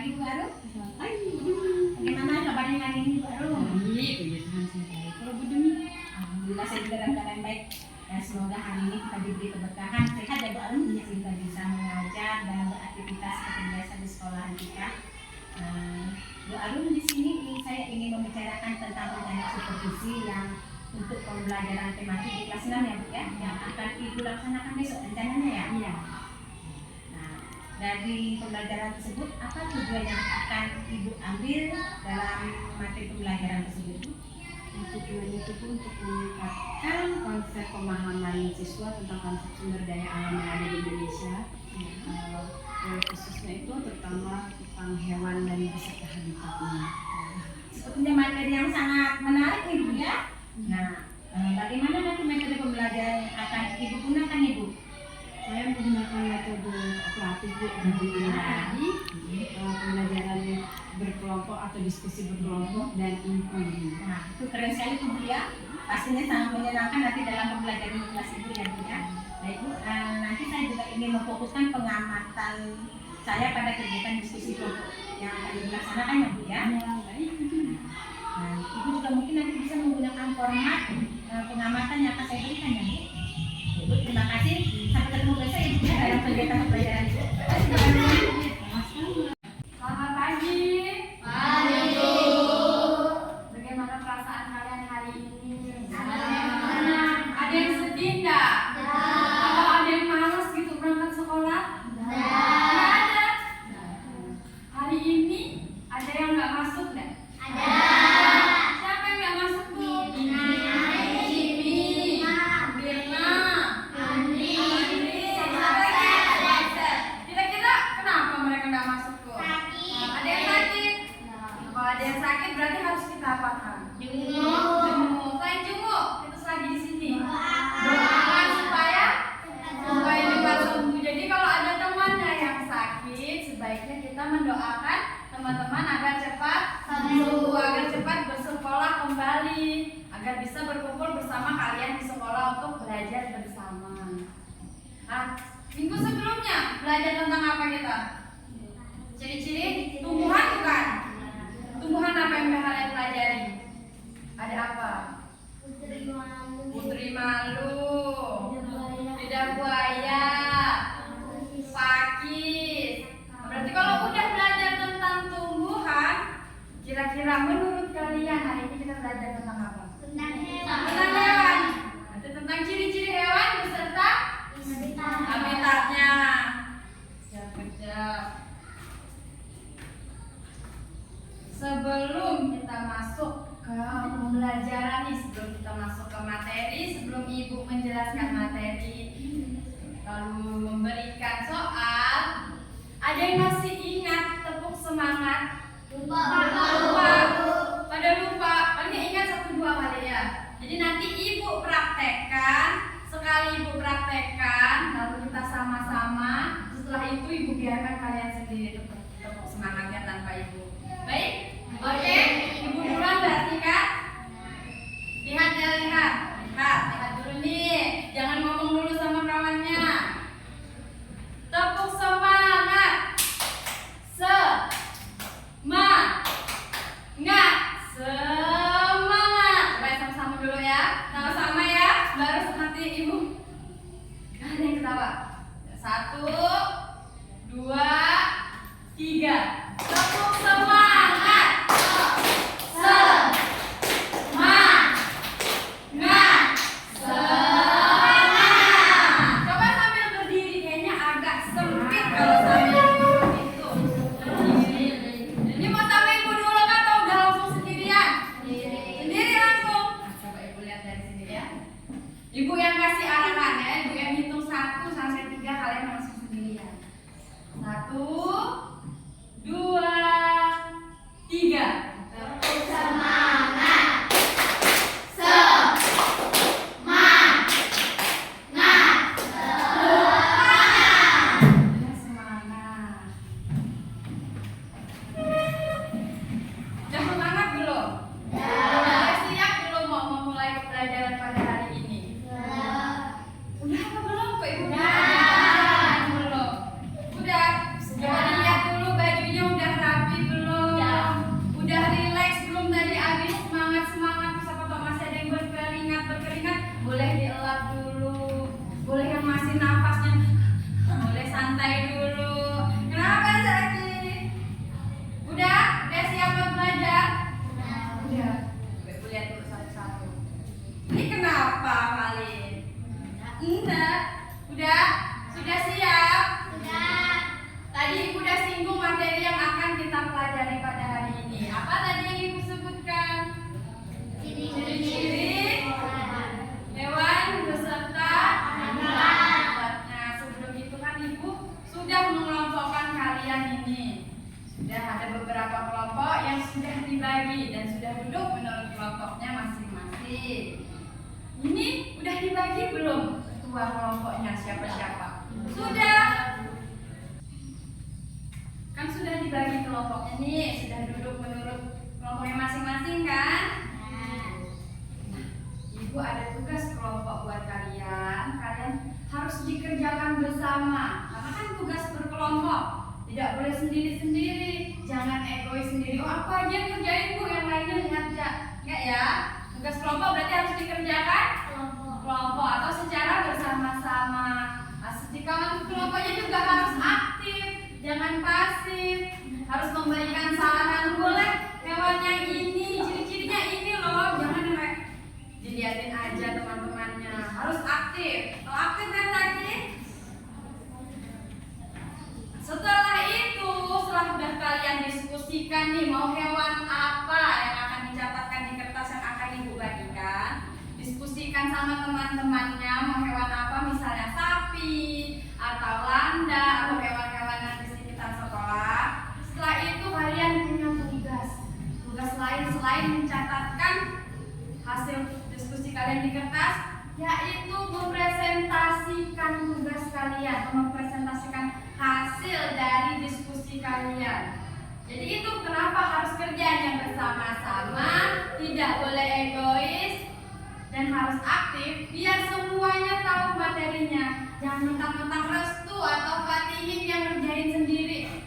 pagi Bu Arum. Bagaimana kabarnya hari ini Bu Arum? Baik, puji Tuhan saya baik. Kalau Bu Demi? Alhamdulillah saya juga dalam keadaan baik. Dan semoga hari ini kita diberi keberkahan sehat ya Bu Arum, sehingga bisa mengajar dan beraktivitas seperti biasa di sekolahan kita. Bu Arum, di sini saya ingin membicarakan tentang rencana supervisi yang untuk pembelajaran tematik di kelas 6 ya Bu ya, yang akan Ibu laksanakan besok rencananya ya. Iya. Dari pembelajaran tersebut, apa tujuan yang akan Ibu ambil dalam materi pembelajaran tersebut? Tujuan itu pun untuk meningkatkan konsep pemahaman siswa tentang konsep sumber daya alam yang ada di Indonesia. Khususnya itu terutama tentang hewan dan beserta habitatnya. Sepertinya materi yang sangat menarik Ibu ya. Nah, bagaimana nanti metode pembelajaran yang akan Ibu gunakan Ibu? Saya menggunakan metode operatif Bu, tadi pembelajaran berkelompok atau diskusi berkelompok dan inklusi. Nah, itu keren sekali Bu ya. Pastinya sangat menyenangkan nanti dalam pembelajaran di kelas Ibu ya Bu ya. Baik Bu, nanti saya juga ingin memfokuskan pengamatan saya pada kegiatan diskusi kelompok yang akan dilaksanakan ya Bu ya. Baik. Nah, Ibu juga mungkin nanti bisa menggunakan format pengamatan yang akan saya berikan ya Bu. Bu, terima kasih. Sampai ketemu besok ya Bu ya dalam kegiatan pembelajaran Ibu. Selamat pagi. Pagi. Bagaimana perasaan kalian hari ini? Senang. Ada yang sedih enggak? Atau ada yang malas gitu berangkat sekolah? Nggak ada. Hari ini ada yang nggak masuk enggak? Siapa yang nggak masuk Bu? Jimmy, Birna, Andri. Siapa lagi? Kira-kira kenapa mereka nggak masuk Bu? Ada yang sakit? Kalau ada yang sakit berarti harus kita apakan? Jenguk. Selain jenguk, kita lagi di sini. Doakan supaya cepat sembuh. Jadi kalau ada temannya yang sakit, sebaiknya kita mendoakan teman-teman agar cepat sembuh, agar cepat bersekolah kembali, agar bisa berkumpul bersama kalian di sekolah untuk belajar bersama. Nah, minggu sebelumnya belajar tentang apa kita? Ciri-ciri tumbuhan bukan? Tumbuhan apa yang kalian pelajari? Ada apa? Putri malu, lidah buaya, pakis. Berarti kalau udah belajar tentang tumbuhan, kira-kira menurut kalian hari ini kita belajar tentang apa? Tentang hewan. Nanti tentang ciri-ciri hewan beserta habitatnya. Sekejap. Sebelum kita masuk ke pembelajaran nih, sebelum kita masuk ke materi, sebelum Ibu menjelaskan materi, lalu memberikan soal, ada yang masih ingat tepuk semangat? Pada lupa, paling ingat 1-2 kali ya. Jadi nanti Ibu praktekkan, sekali Ibu praktekkan, lalu kita sama-sama. Setelah itu Ibu biarkan kalian sendiri tepuk semangatnya tanpa Ibu. Baik? Oke? Ibu duluan berarti kan? Lihat ya, lihat dulu nih. Jangan ngomong dulu sama kawannya. Tepuk semangat. Semangat. Coba sama-sama dulu ya. Sama-sama ya. Baru nanti Ibu. Ada yang ketawa. 1, 2, 3. Tepuk semangat. Coba sambil berdiri, kayaknya agak sempit kalau sambil duduk itu. Ini mau sama Ibu dulu kan atau udah langsung sendirian? Sendiri langsung. Nah, coba Ibu lihat dari sini ya. Ibu yang kasih arahan ya, Ibu yang hitung 1 sampai 3, kalian langsung sendirian. 1, 2, sudah ada beberapa kelompok yang sudah dibagi dan sudah duduk menurut kelompoknya masing-masing. Ini udah dibagi belum ketua kelompoknya siapa-siapa? Sudah. Kan sudah dibagi kelompoknya nih, sudah duduk menurut kelompoknya masing-masing kan? Ibu ada tugas kelompok buat kalian. Kalian harus dikerjakan bersama. Karena kan tugas berkelompok. Tidak boleh sendiri-sendiri. Jangan egois sendiri. Oh, aku aja yang kerjain, Bu, yang lainnya lihat aja. Enggak ya? Tugas kelompok berarti harus dikerjakan kelompok atau secara bersama-sama. Nah, di kawan kelompoknya juga harus aktif, jangan pasif. Harus memberikan saran, boleh hewan yang ini, ciri-cirinya ini loh. Jangan dilihatin aja teman-temannya. Harus aktif. Kalau aktif kan lagi. Setelah itu, setelah udah kalian diskusikan nih mau hewan apa yang akan dicatatkan di kertas yang akan ibu bagikan, diskusikan sama teman-temannya mau hewan apa, misalnya sapi atau landa atau hewan-hewan yang di sekitar sekolah. Setelah itu kalian punya tugas lain selain mencatatkan hasil diskusi kalian di kertas, yaitu mempresentasikan tugas kalian, mempresentasikan hasil dari diskusi kalian. Jadi itu kenapa harus kerjanya bersama-sama, tidak boleh egois dan harus aktif biar semuanya tahu materinya. Jangan mentang-mentang restu atau Fatihin yang ngerjain sendiri.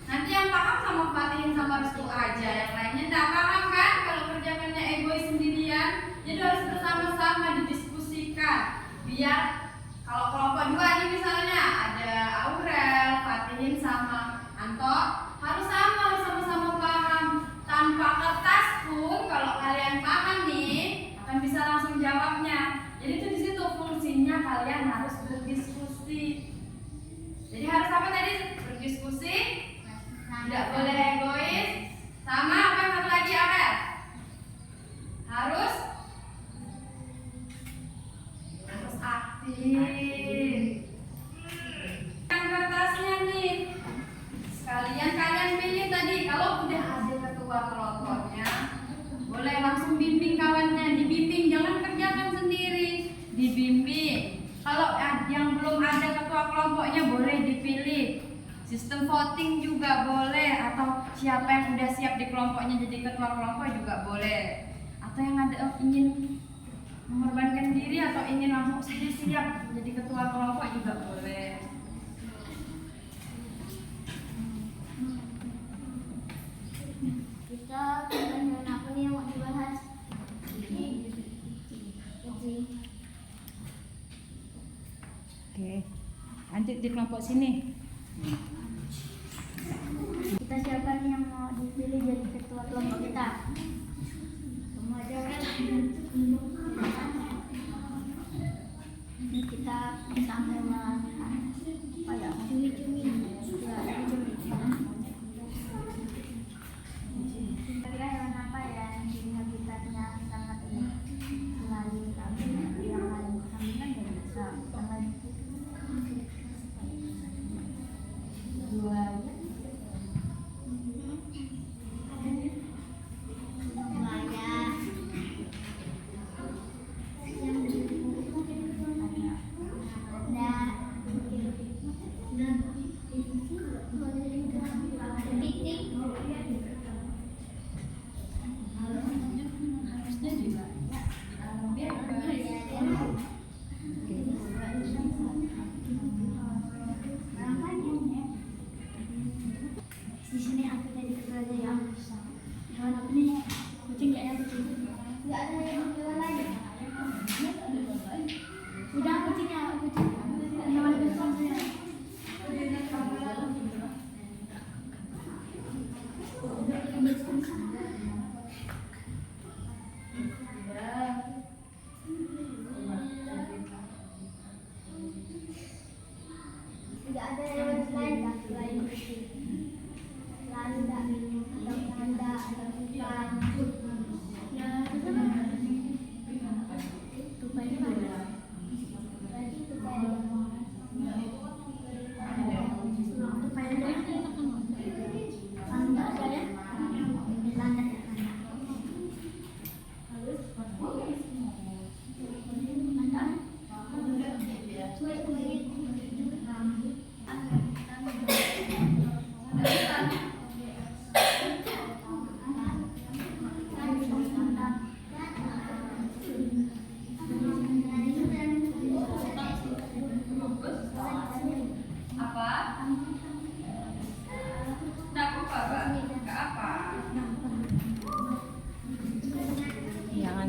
Nanti yang paham sama Fatihin sama restu aja, yang lainnya tidak paham kan kalau kerjaannya egois sendirian. Jadi harus bersama-sama didiskusikan biar kalau kelompok dua nih misalnya ada Aurel, Fatihin sama Anto, harus sama-sama paham. Tanpa kertas pun kalau kalian paham nih akan bisa langsung jawabnya. Jadi itu di situ fungsinya kalian harus berdiskusi. Jadi harus apa tadi? Berdiskusi, tidak boleh egois, sama apa yang satu lagi Aurel? Harus aktif. Yang kertasnya nih, sekalian kalian pilih tadi. Kalau udah ada ketua kelompoknya, boleh langsung bimbing kawannya, dibimbing, jangan kerjakan sendiri, dibimbing. Kalau yang belum ada ketua kelompoknya boleh dipilih. Sistem voting juga boleh, atau siapa yang udah siap di kelompoknya jadi ketua kelompok juga boleh. Atau yang ada ingin mengorbankan diri atau ingin langsung saya siap jadi ketua kelompok juga boleh. Kita tentang apa nih yang mau dibahas? Oke, lanjut di kelompok sini. Kita siapa nih yang mau dipilih jadi ketua kelompok kita? Semua aja kan? Ini kita bersama apa ya? Cumi-cumi. Ya, cumi-cumi. Kira-kira hewan apa ya yang ciri habitatnya sangat ini selalu kambing yang lain kambing kan nggak bisa yang lain buaya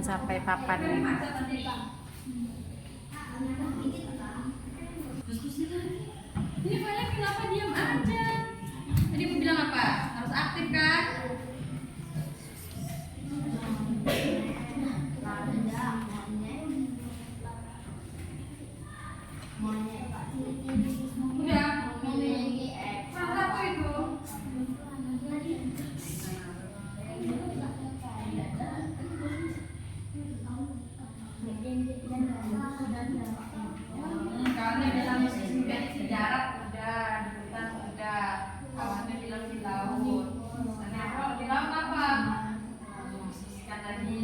sampai papannya. Ini kalian kenapa diam aja? Tadi aku bilang apa? Harus aktif kan? Udah. Salah kok itu. Karena dalam udah di darat udah, di hutan udah, kawannya bilang di laut. Nah, kalau di laut apa? Ikan tadi.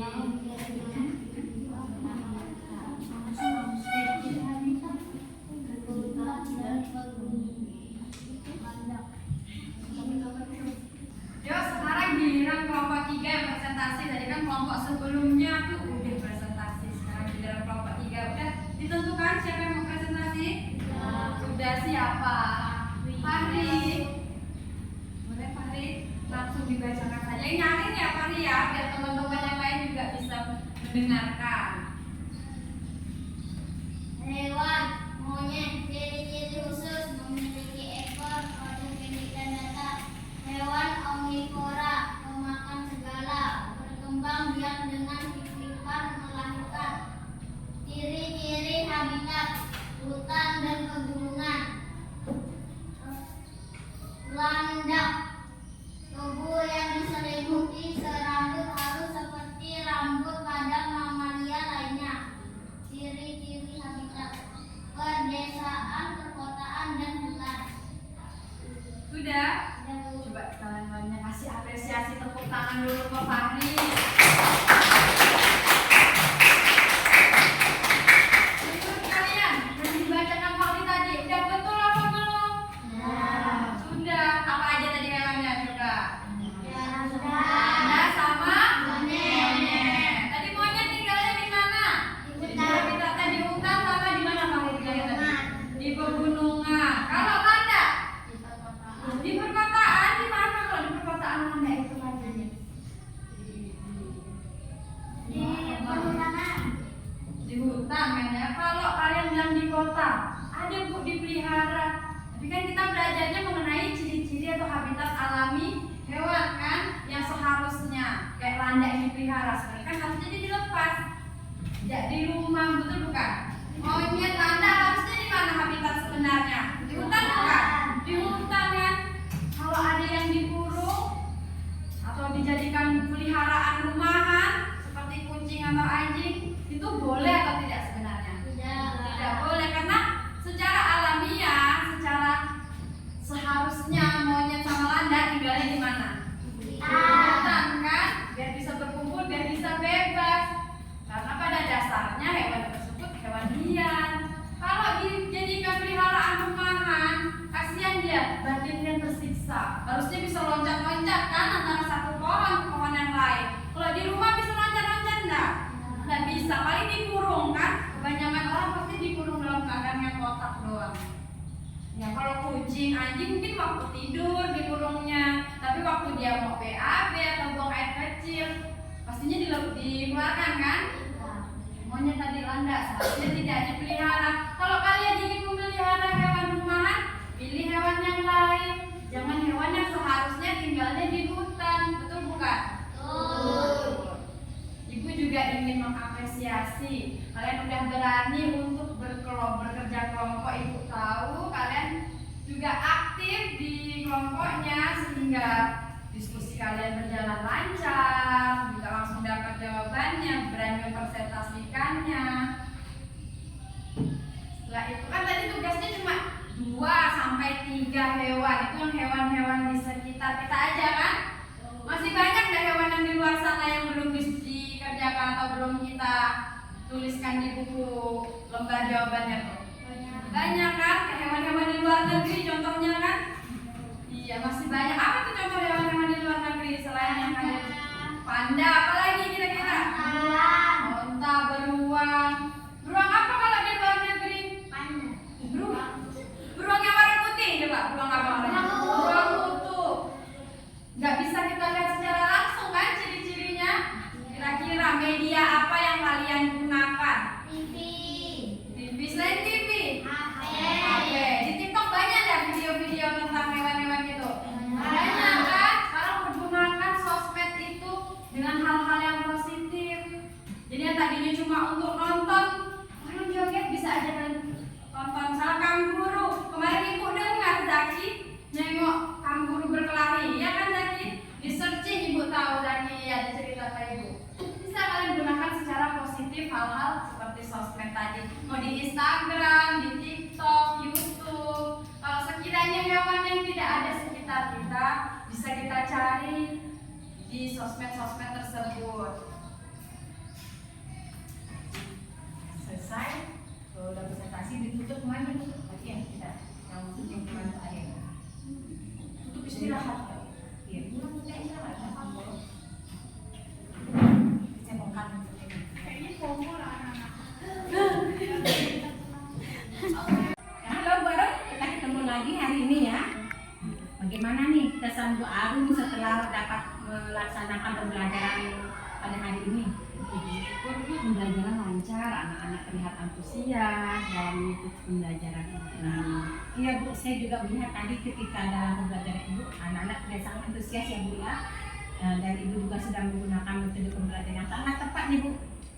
Yo, sekarang giliran kelompok 3 yang presentasi. Tadi kan kelompok sebelumnya tuh udah presentasi. Sekarang giliran kelompok 3 udah ditentukan siapa yang mau presentasi? Sudah siapa? Fahri. Boleh Fahri? Langsung dibacakan saja. Yang nyaring ya Fahri ya, biar teman-teman yang lain juga bisa mendengarkan. Hewan, monyet, ciri-ciri khusus, memiliki ekor, pada pendek dan datar. Hewan omnivora, pemakan segala, berkembang biak dengan hidupan melahirkan. Ciri-ciri habitat, hutan dan pegunungan. Landak, tubuh yang diselimuti serambut halus seperti rambut pada mamalia lainnya. Ciri-ciri habitat, perdesaan, perkotaan, dan hutan. Sudah? Coba kalian kasih apresiasi, tepuk tangan dulu ke Fahri. Menurut kalian, yang dibacakan Fahri tadi, udah betul apa belum? Sudah. Apa aja tadi hewannya? Coba. Ada sama? Monyet. Tadi monyet tinggalnya di mana? Jadi habitatnya di hutan sama di mana Fahri tinggalnya tadi? Di pegunungan. Kalau landak? Di perkotaan, di mana kalau di perkotaan landak itu Fahri? Di hutan kan ya. Kalau kalian bilang di kota, ada Bu dipelihara. Tapi kan kita belajarnya mengenai ciri-ciri atau habitat alami hewan kan yang seharusnya kayak landak yang dipelihara sebenarnya kan harusnya dia dilepas. Tidak di rumah, betul bukan? Monyet, landak harusnya di mana habitat sebenarnya? Di hutan bukan? Di hutan kan. Kalau ada yang dikurung atau dijadikan peliharaan rumahan seperti kucing atau anjing, itu boleh atau tidak sebenarnya? Tidak boleh karena secara alamiah, secara seharusnya monyet sama landak tinggalnya di mana? Di hutan kan, biar bisa berkumpul, biar bisa bebas. Karena pada dasarnya hewan tersebut hewan liar. Kalau dijadikan peliharaan rumahan, kasihan dia, batinnya tersiksa. Harusnya bisa loncat-loncat kan antara satu pohon ke pohon yang lain. Kalau di rumah bisa loncat-loncat enggak? Enggak bisa, paling dikurung kan. Kebanyakan orang pasti dikurung dalam keadaan yang kotak doang. Ya kalau kucing, anjing mungkin waktu tidur dikurungnya, tapi waktu dia mau BAB atau buang air kecil, pastinya dikeluarkan kan? Monyet tadi landak, seharusnya tidak dipelihara. Kalau kalian ingin memelihara hewan rumahan, pilih hewan yang lain. Jangan hewan yang seharusnya tinggalnya di hutan, betul bukan? Ibu juga ingin mengapresiasi kalian udah berani untuk bekerja kelompok. Ibu tahu kalian juga aktif di kelompoknya sehingga diskusi kalian berjalan lancar, juga langsung dapat jawabannya, berani mempresentasikannya. Setelah itu kan tadi tugasnya cuma 2 sampai 3 hewan. Itu yang hewan-hewan di sekitar kita aja kan? Masih banyak nggak hewan yang di luar sana yang belum dikerjakan atau belum kita tuliskan di buku lembar jawabannya tuh? Banyak kan? Kayak hewan-hewan di luar negeri contohnya kan? Iya, masih banyak. Apa tuh contoh hewan-hewan di luar negeri selain yang ada? Panda, apa lagi kira-kira? Onta, beruang. Beruang apa kalau di luar negeri? Beruang. Beruang yang warna putih, coba. Beruang apa warnanya? Beruang kutub. Nggak bisa kita lihat secara langsung kan ciri-cirinya? Kira-kira media apa juga bisa kita cari di sosmed-sosmed tersebut. Selesai. Kalau udah presentasi ditutup, mana ditutup lagi ya kita yang yang kemarin akhir. Tutup istirahat. Iya, pulang kita istirahat. Saya bongkar. Kayaknya FOMO lah anak-anak. Halo Baru, kita ketemu lagi hari ini ya. Bagaimana nih kesan Bu Arum setelah dapat melaksanakan pembelajaran pada hari ini? Pembelajaran lancar, anak-anak terlihat antusias dalam mengikuti pembelajaran ini. Iya Bu, saya juga melihat tadi ketika dalam pembelajaran Ibu, anak-anak sudah sangat antusias ya Bu ya. Dan Ibu juga sudah menggunakan metode pembelajaran yang sangat tepat nih Bu.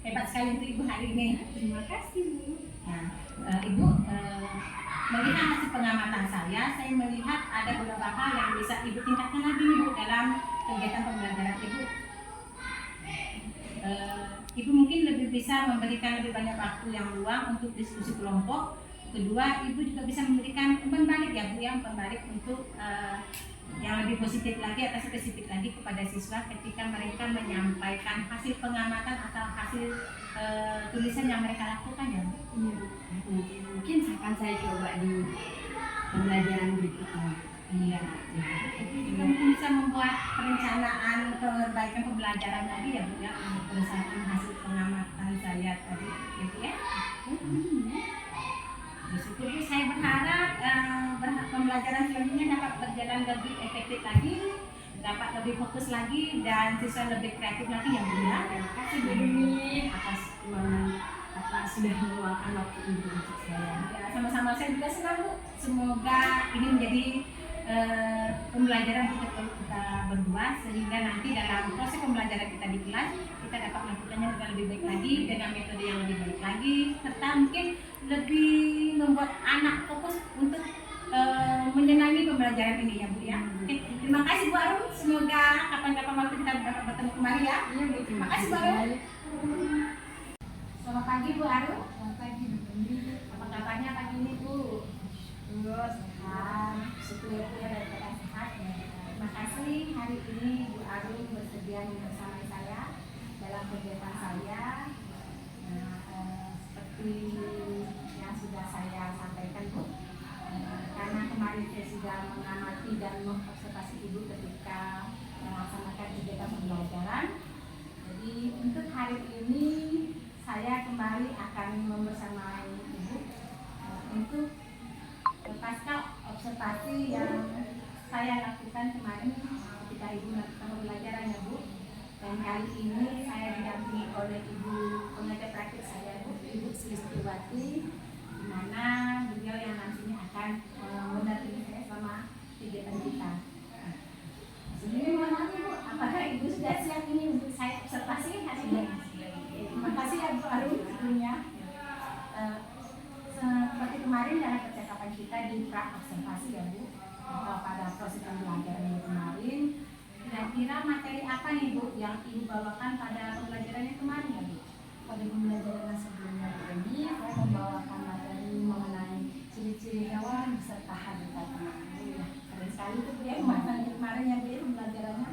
Hebat sekali untuk Ibu hari ini. Terima kasih Bu. Nah, Ibu melihat hasil pengamatan saya melihat ada beberapa hal yang bisa Ibu tingkatkan lagi nih Bu dalam kegiatan pembelajaran Ibu. Ibu mungkin lebih bisa memberikan lebih banyak waktu yang luang untuk diskusi kelompok. Kedua, Ibu juga bisa memberikan umpan balik ya Bu, yang umpan balik untuk yang lebih positif lagi atau spesifik lagi kepada siswa ketika mereka menyampaikan hasil pengamatan atau hasil tulisan yang mereka lakukan ya Bu. Iya Bu. Mungkin akan saya coba di pembelajaran berikutnya. Iya. Ibu juga mungkin bisa membuat perencanaan perbaikan pembelajaran lagi ya Bu ya, berdasarkan hasil pengamatan saya tadi ya Bu ya. Bersyukur Bu, saya berharap pembelajaran selanjutnya dapat berjalan lebih efektif lagi, dapat lebih fokus lagi, dan siswa lebih kreatif lagi ya Bu ya. Terima kasih Bu Demi atas sudah meluangkan waktu Ibu untuk saya. Ya, sama-sama, saya juga senang Bu. Semoga ini menjadi pembelajaran untuk kita berdua, sehingga nanti dalam proses pembelajaran kita di kelas kita dapat melakukannya dengan lebih baik lagi, dengan metode yang lebih baik lagi, serta mungkin lebih membuat anak fokus untuk menyenangi pembelajaran ini ya Bu ya. Oke, terima kasih Bu Arum. Semoga kapan-kapan waktu kita dapat bertemu kembali ya. Iya Bu, Terima kasih Bu Arum. Selamat pagi Bu Arum. Selamat pagi Bu Demi. Apa kabarnya pagi ini Bu? Terus sehat. Syukur ya Bu ya, daripada sehat. Terima kasih hari ini Bu Arum bersedia bersama saya dalam kegiatan saya. Nah, seperti yang sudah saya sampaikan Bu, karena kemarin saya sudah mengamati dan mengobservasi Ibu ketika melaksanakan kegiatan pembelajaran. Jadi untuk hari ini saya kembali akan membersamai Ibu untuk pasca observasi yang saya lakukan kemarin ketika Ibu melakukan pembelajaran ya Bu. Dan kali ini saya didampingi oleh Ibu pengajar praktik saya Bu, Ibu Sristiwati, di mana beliau yang nantinya akan mendampingi saya selama kegiatan kita. Sebelumnya mohon maaf Bu, apakah Ibu sudah siap ini untuk saya observasi hasilnya? Terima kasih ya Bu Arum sebelumnya. Seperti kemarin dalam percakapan kita di pra observasi ya Bu, atau pada proses pembelajaran yang kemarin, kira-kira materi apa nih Bu yang Ibu bawakan pada pembelajaran yang kemarin ya Bu? Pada pembelajaran sebelumnya ini saya membawakan materi mengenai ciri-ciri hewan beserta habitatnya. Keren sekali tuh Bu ya kemarin yang Bu ya pembelajarannya.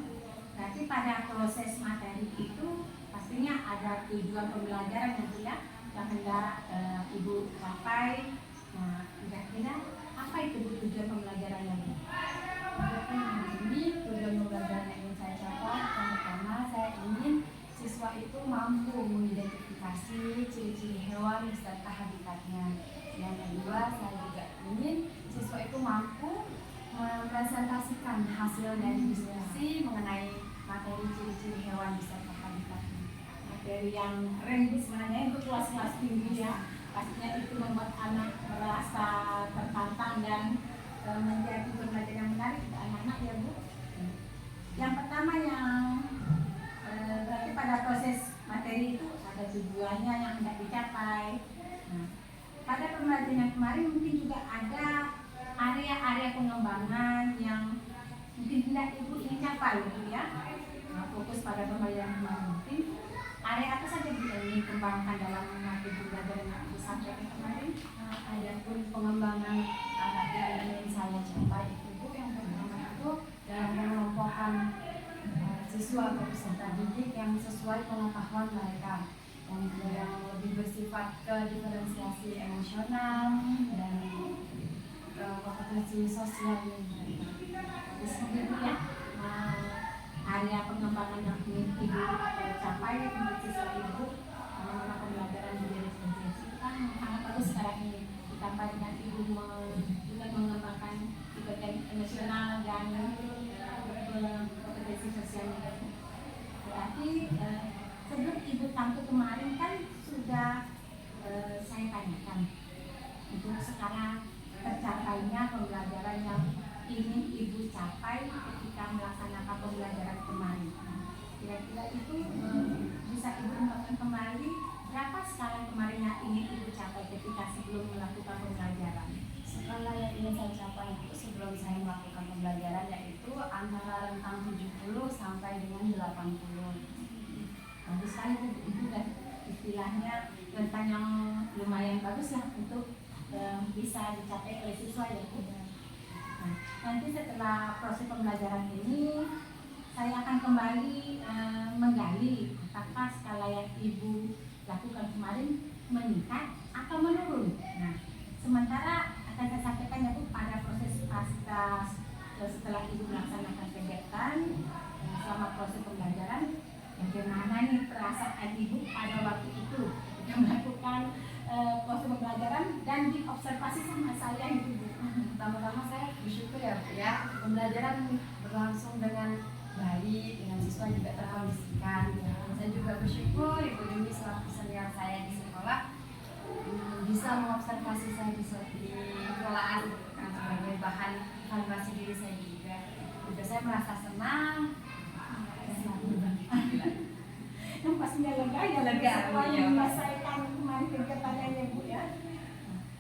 Berarti pada proses materi itu pastinya ada tujuan pembelajaran ya Bu ya, yang hendak Ibu capai. Nah, kira-kira apa itu Bu tujuan pembelajarannya Bu? Ini tujuan pembelajaran yang ingin saya capai, yang pertama saya ingin siswa itu mampu mengidentifikasi ciri-ciri hewan beserta habitatnya. Yang kedua, saya juga ingin siswa itu mampu mempresentasikan hasil dari diskusi mengenai materi ciri-ciri hewan beserta habitatnya. Materi yang keren Bu sebenarnya untuk kelas-kelas tinggi ya. Pastinya itu membuat anak merasa tertantang dan menjadi pembelajaran yang menarik untuk anak-anak ya Bu. Yang pertama yang berarti pada proses materi itu ada tujuannya yang hendak dicapai. Nah, pada pembelajaran yang kemarin mungkin juga ada area-area pengembangan yang mungkin hendak Ibu ingin capai gitu ya. Nah, fokus pada pembelajaran kemarin mungkin area apa saja Bu yang ingin dikembangkan dalam materi pembelajaran yang disampaikan kemarin? Adapun pengembangan anak yang ingin saya capai itu Bu, yang pertama itu dalam siswa atau peserta didik yang sesuai pengetahuan mereka, yang lebih bersifat ke diferensiasi emosional dan kompetensi sosial mereka. Seperti itu ya, area pengembangan yang ingin ibu capai untuk siswa ibu karena pembelajaran menjadi kompetensi itu kan sangat bagus sekarang ini ditambah dengan ibu juga mengembangkan emosional dan kompetensi sosial. Berarti sebelum ibu tampil kemarin kan sudah saya tanyakan untuk sekarang tercapainya pembelajaran yang ingin ibu capai ketika melaksanakan pembelajaran kemarin. Kira-kira itu bisa ibu ungkapkan kembali berapa sekarang kemarin yang ingin ibu capai ketika sebelum melakukan pembelajaran? Skala yang ingin saya capai itu sebelum saya melakukan pembelajaran yaitu antara rentang 70 sampai dengan 80. Bagus sekali itu kan istilahnya rentang yang lumayan bagus lah untuk bisa dicapai oleh siswa ya. Nah, nanti setelah proses pembelajaran ini saya akan kembali menggali apakah skala yang ibu lakukan kemarin meningkat atau menurun. Nah, sementara akan saya sampaikan ya Bu pada proses pasca setelah ibu melaksanakan kegiatan selama proses pembelajaran, bagaimana nih perasaan ibu pada waktu itu ketika melakukan proses pembelajaran dan diobservasi sama saya itu Bu. Pertama-tama saya bersyukur ya Bu ya, pembelajaran berlangsung dengan baik, dengan siswa juga terkondisikan. Saya juga bersyukur Ibu Yuni selaku senior saya di sekolah bisa mengobservasi saya di sekolahan kan sebagai bahan evaluasi diri saya juga. Saya merasa senang. Yang pastinya lega ya lega semuanya menyelesaikan kemarin kegiatannya ya Bu ya.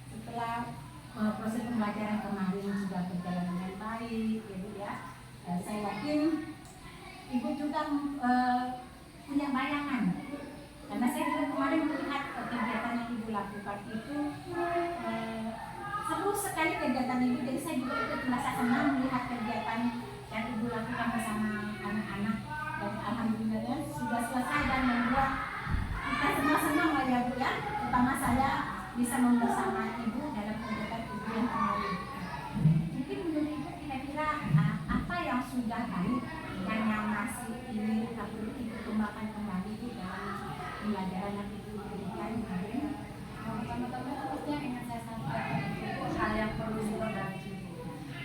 Setelah proses pembelajaran kemarin sudah berjalan dengan baik ya Bu ya, saya yakin ibu juga punya bayangan karena saya juga kemarin melihat kegiatan yang ibu lakukan itu seru sekali kegiatan ibu, jadi saya juga ikut merasa senang melihat kegiatan yang ibu lakukan bersama anak-anak dan alhamdulillah sudah selesai dan membuat kita semua senang lah ya Bu ya, terutama saya bisa membersama ibu dalam kegiatan ibu yang kemarin. Mungkin menurut ibu kira-kira apa yang sudah baik dan yang masih ingin perlu ibu kembangkan kembali dalam pembelajaran yang ibu berikan kemarin? Pertama-tama pasti yang ingin saya sampaikan itu hal yang perlu diperbaiki.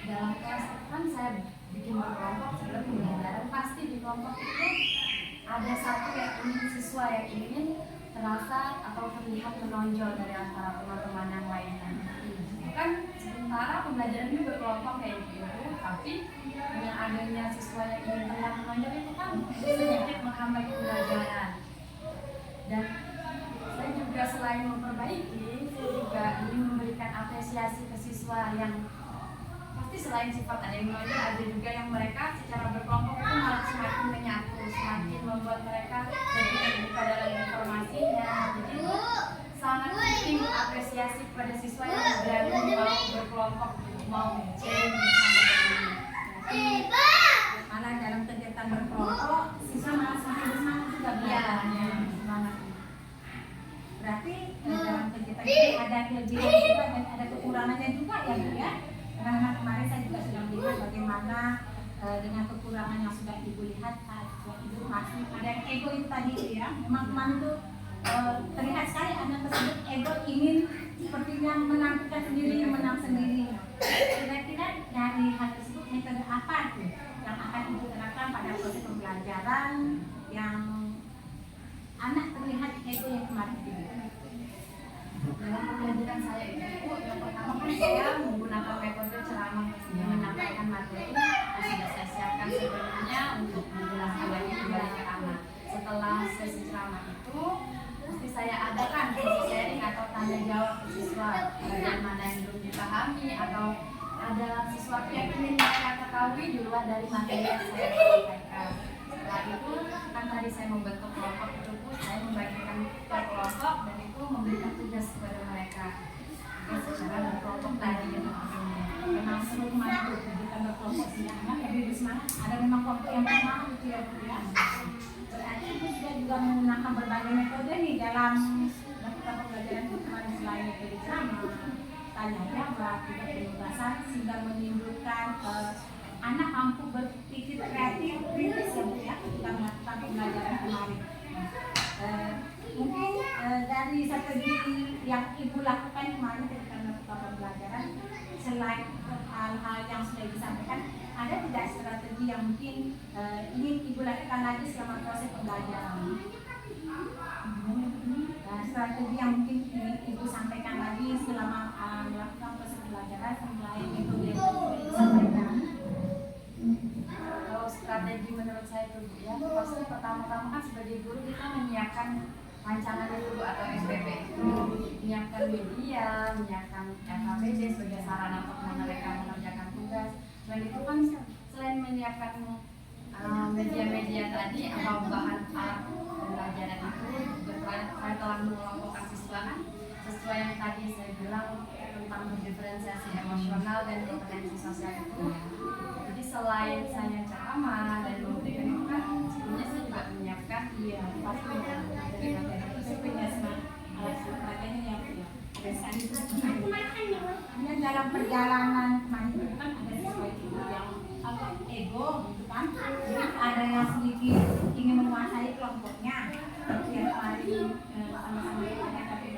Dalam kelas kan saya bikin berkelompok sebelum pembelajaran, pasti di kelompok itu ada satu yang ingin siswa yang ingin terasa atau terlihat menonjol dari antara teman-teman yang lainnya. Kan sementara pembelajaran ini berkelompok kayak gitu, tapi dengan adanya siswa yang ingin terlihat menonjol itu kan sedikit menghambat pembelajaran. Dan saya juga selain memperbaiki, saya juga ingin memberikan apresiasi ke siswa yang pasti selain sifat ada yang menonjol, ada juga yang mereka secara berkelompok itu malah semakin menyatu, semakin membuat mereka lebih terbuka dalam informasinya. Jadi sangat penting apresiasi kepada siswa yang berani mau berkelompok, mau sharing bersama teman. Malah dalam kegiatan berkelompok siswa malah semakin bersemangat juga belajarnya. Semangat. Berarti dalam kegiatan ini ada kelebihan juga dan ada kekurangannya juga ya Bu ya. Karena kemarin saya juga sudah melihat bagaimana dengan kekurangan yang sudah ibu lihat saat ibu masih ada yang ego itu tadi ya. Memang kemarin itu terlihat sekali anak tersebut ego ingin sepertinya menampilkan sendiri, menang sendiri. Kira-kira dari hal tersebut metode apa tuh yang akan ibu terapkan pada proses pembelajaran yang anak terlihat ego yang kemarin itu? Dalam pembelajaran saya itu yang pertama kan saya menggunakan metode ceramah yang menyampaikan materi yang sudah saya siapkan sebelumnya untuk menjelaskan lagi kembali ke anak. Setelah sesi ceramah itu mesti saya adakan sesi sharing atau tanya jawab ke siswa bagian mana yang belum dipahami atau ada sesuatu yang ingin mereka ketahui di luar dari materi yang saya sampaikan. Setelah itu kan tadi saya membentuk kelompok itu saya membagikan per kelompok dan itu memberikan tugas kepada mereka secara berkelompok tadi gitu. Memang seru kemarin tuh kegiatan berkelompok sih anak lebih bersemangat. Ada memang kelompok yang bersemangat itu ya Bu ya. berbagai metode nih dalam melakukan pembelajaran kemarin selain metode ceramah, tanya jawab, juga penugasan sehingga menimbulkan anak mampu berpikir kreatif, kritis ya Bu ya ketika melakukan pembelajaran kemarin. Mungkin dari strategi yang Ibu lakukan kemarin ketika melakukan pembelajaran, selain hal-hal yang sudah disampaikan, ada tidak strategi yang mungkin ingin Ibu lakukan lagi selama proses pembelajaran? Strategi yang mungkin ingin Ibu sampaikan lagi selama melakukan proses pembelajaran selain metode yang Ibu sampaikan? Kalau strategi menurut saya itu Bu ya, pasti pertama-tama kan sebagai guru kita menyiapkan rancangan itu atau SPP itu, menyiapkan media, menyiapkan FHPD sebagai sarana untuk mereka mengerjakan tugas. Dan itu kan selain menyiapkan media-media tadi atau bahan alat pembelajaran itu, saya telah mengelompokkan siswa kan sesuai yang tadi saya bilang tentang diferensiasi emosional dan kompetensi sosial itu. Jadi selain saya ceramah dan memberikan itu kan sebelumnya saya juga menyiapkan Pasti dari punya alat sebagainya yang kemudian dalam perjalanan kemarin itu kan ada siswa itu yang agak ego gitu kan, jadi ada yang sedikit ingin menguasai kelompoknya yang kemarin sama-sama ada tapi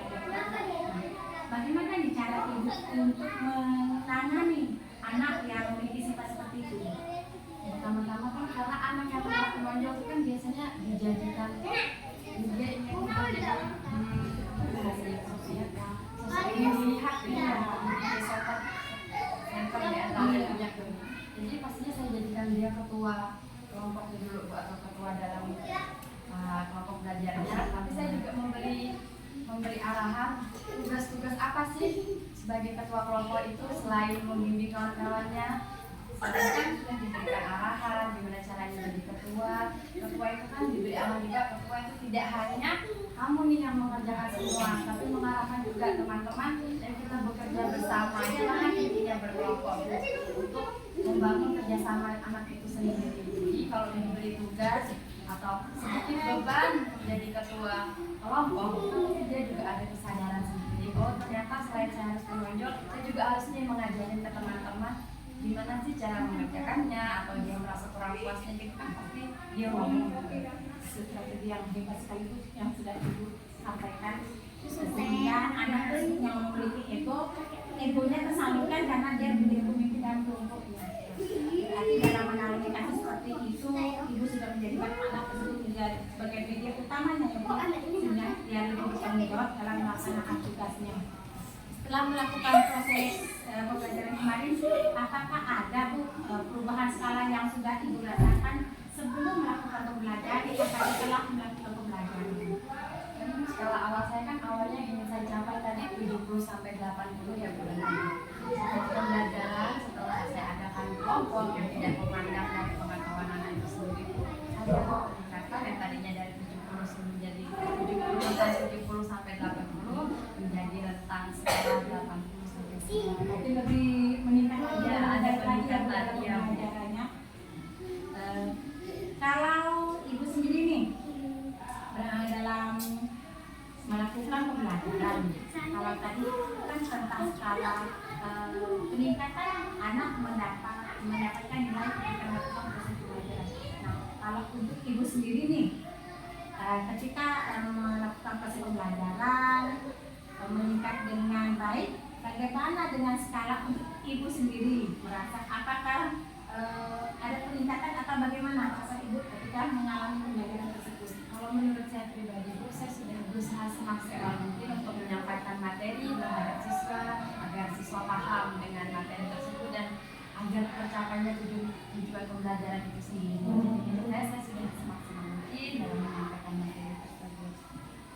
bagaimana nih cara Ibu untuk menangani anak yang memiliki sifat seperti itu? Pertama-tama kan karena anak yang menonjol itu kan biasanya dijadikan dia ingin menjadi sosok yang dilihat ya, menjadi sosok center di antara banyak. Jadi pastinya saya jadikan dia ketua kelompok dulu Bu, atau ketua dalam kelompok belajarnya. Tapi saya juga memberi arahan tugas-tugas apa sih sebagai ketua kelompok itu selain membimbing kawan-kawannya. Sedangkan sudah diberikan arahan gimana caranya jadi ketua itu kan diberi arahan juga, ketua itu tidak hanya kamu nih yang mengerjakan semua, tapi mengarahkan juga teman-teman dan kita bekerja bersama. Itulah intinya berkelompok untuk membangun kerjasama anak itu sendiri. Jadi kalau diberi tugas atau sedikit beban menjadi ketua kelompok, dia juga ada kesadaran sendiri. Oh ternyata selain saya harus menonjol, saya juga harusnya mengajarin ke teman-teman gimana sih cara mengerjakannya, atau dia merasa kurang puasnya gitu kan pasti dia ngomong. Strategi yang hebat sekali itu yang sudah Ibu sampaikan, sehingga anak tersebut yang memiliki egonya tersalurkan karena dia menjadi pemimpin dalam kelompoknya. Berarti dalam menangani kasus seperti itu, Ibu sudah menjadikan anak tersebut menjadi sebagai media utamanya ya Bu, sehingga dia lebih bertanggung jawab dalam melaksanakan tugasnya. Setelah melakukan proses pembelajaran kemarin, apakah ada Bu perubahan skala yang sudah Ibu rasakan sebelum melakukan pembelajaran atau setelah melakukan pembelajaran? Skala awal saya kan awalnya ingin saya capai tadi 70 sampai 80 ya Bu. Setelah pembelajaran, setelah saya adakan kelompok yang tidak memandang dari pengetahuan anak itu sendiri, saya meningkatkan yang tadinya dari 70 menjadi 70 sampai 80 menjadi rentang skala 80 sampai 90. Jadi lebih meningkat Ya, ada peningkatan dalam ya. pembelajarannya. Kalau Ibu sendiri nih dalam melakukan pembelajaran, kalau tadi kan tentang skala peningkatan anak mendapatkan nilai ketika melakukan proses pembelajaran. Nah, kalau untuk Ibu sendiri nih ketika melakukan proses pembelajaran meningkat dengan baik, bagaimana dengan skala untuk Ibu sendiri merasa apakah ada peningkatan atau bagaimana rasa Ibu ketika mengalami pembelajaran tersebut? Kalau menurut saya pribadi Bu, saya sudah berusaha semaksimal mungkin untuk menyampaikan materi terhadap siswa agar siswa paham dengan materi tersebut dan agar tercapainya tujuan pembelajaran itu sendiri. Jadi saya sudah semaksimal mungkin dalam menyampaikan materi tersebut.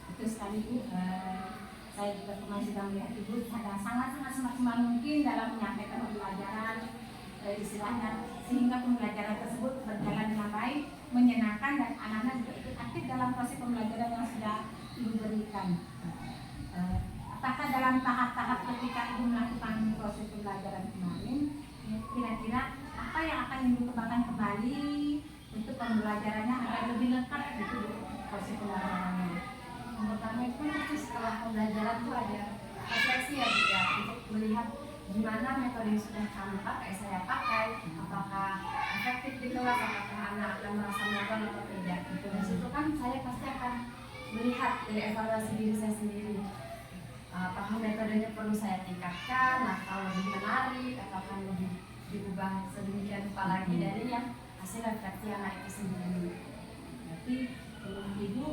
Betul sekali Bu. Saya juga kemarin sudah melihat Ibu ada sangat-sangat semaksimal mungkin dalam menyampaikan pembelajaran istilahnya, sehingga pembelajaran tersebut berjalan dengan baik, menyenangkan, dan anak-anak juga ikut aktif dalam proses pembelajaran yang sudah Ibu berikan. Apakah dalam tahap-tahap ketika Ibu melakukan proses pembelajaran kemarin, kira-kira apa yang akan Ibu kembangkan kembali untuk pembelajarannya agar lebih lengkap gitu Bu? proses pembelajarannya. Yang pertama itu pasti setelah pembelajaran itu ada refleksi ya Bu ya, untuk melihat gimana metode yang sudah saya pakai, apakah efektif di kelas, apakah anak akan merasa magang atau tidak. Dari situ kan saya pasti akan melihat dari evaluasi diri saya sendiri. Apakah metodenya perlu saya tingkatkan atau lebih menarik atau lebih diubah sedemikian rupa lagi dari yang hasil refleksi anak itu sendiri. Berarti Ibu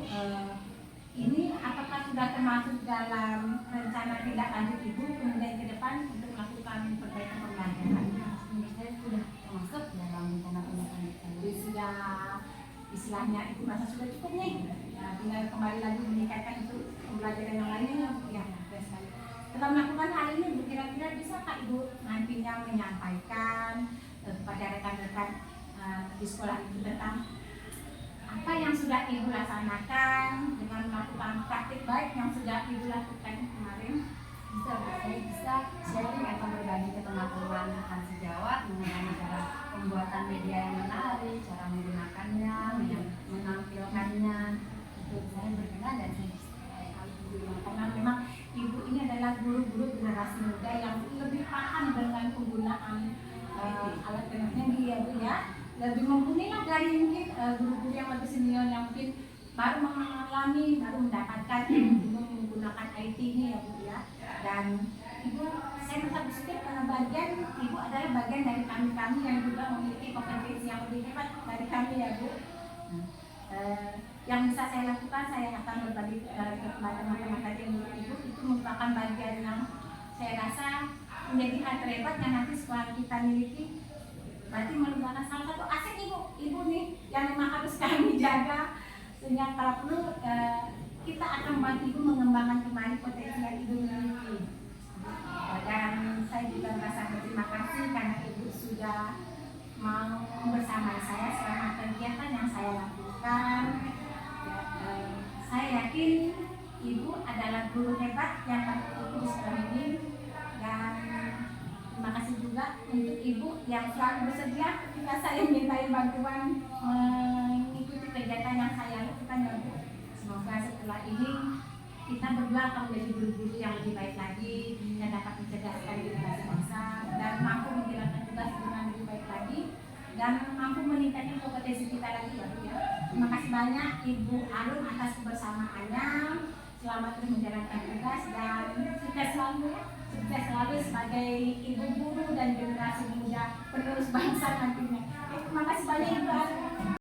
ini apakah sudah termasuk dalam rencana tindak lanjut Ibu kemudian ke depan untuk melakukan perbaikan pembelajaran? Menurut saya sudah termasuk dalam rencana pembelajaran. Jadi sudah istilahnya itu masa sudah cukup nih. Nah, tinggal kembali lagi meningkatkan untuk pembelajaran yang lainnya ya. Setelah melakukan hal ini, Bu, kira-kira bisa Kak Ibu nantinya menyampaikan kepada rekan-rekan di sekolah itu tentang apa yang sudah Ibu laksanakan dengan melakukan praktik baik yang sudah Ibu lakukan kemarin? Bisa Bu, saya bisa sharing atau berbagi ke teman-teman akan sejawat mengenai cara pembuatan media yang menarik, cara menggunakannya, menampilkannya. Itu saya berkenan dan saya bisa. Karena memang Ibu ini adalah guru-guru generasi muda yang lebih paham dengan penggunaan alat teknologi ya Bu ya, lebih mumpuni lah dari mungkin guru-guru yang lebih senior yang mungkin baru mengalami, baru mendapatkan ilmu menggunakan IT ini ya Bu ya. Dan Ibu, saya merasa bersyukur karena bagian Ibu adalah bagian dari kami yang juga memiliki kompetensi yang lebih hebat dari kami ya Bu. Yang bisa saya lakukan, saya akan berbagi kepada teman-teman tadi yang menurut Ibu itu merupakan bagian yang saya rasa menjadi hal terhebat yang nanti sekolah kita miliki. Berarti merupakan salah satu aset Ibu nih yang memang harus kami jaga, sehingga kalau perlu kita akan membantu Ibu mengembangkan kembali potensi yang Ibu miliki. Dan saya juga merasa berterima kasih karena Ibu sudah mau bersama saya selama kegiatan yang saya lakukan. Saya yakin Ibu adalah guru hebat yang berkumpul di sekolah ini, dan terima kasih juga untuk Ibu yang selalu bersedia ketika saya mintai bantuan mengikuti kegiatan yang saya lakukan ya Bu. Semoga setelah ini kita berdua akan menjadi guru-guru yang lebih baik lagi, yang dapat mencerdaskan generasi bangsa dan mampu menjalankan tugas dengan lebih baik lagi dan mampu meningkatkan kompetensi kita lagi ya Bu ya. Terima kasih banyak Ibu Alun atas kebersamaannya. Selamat terus menjalankan tugas dan sukses selalu ya. Sukses selalu sebagai ibu guru dan generasi muda penerus bangsa nantinya. Terima kasih banyak Ibu Alun.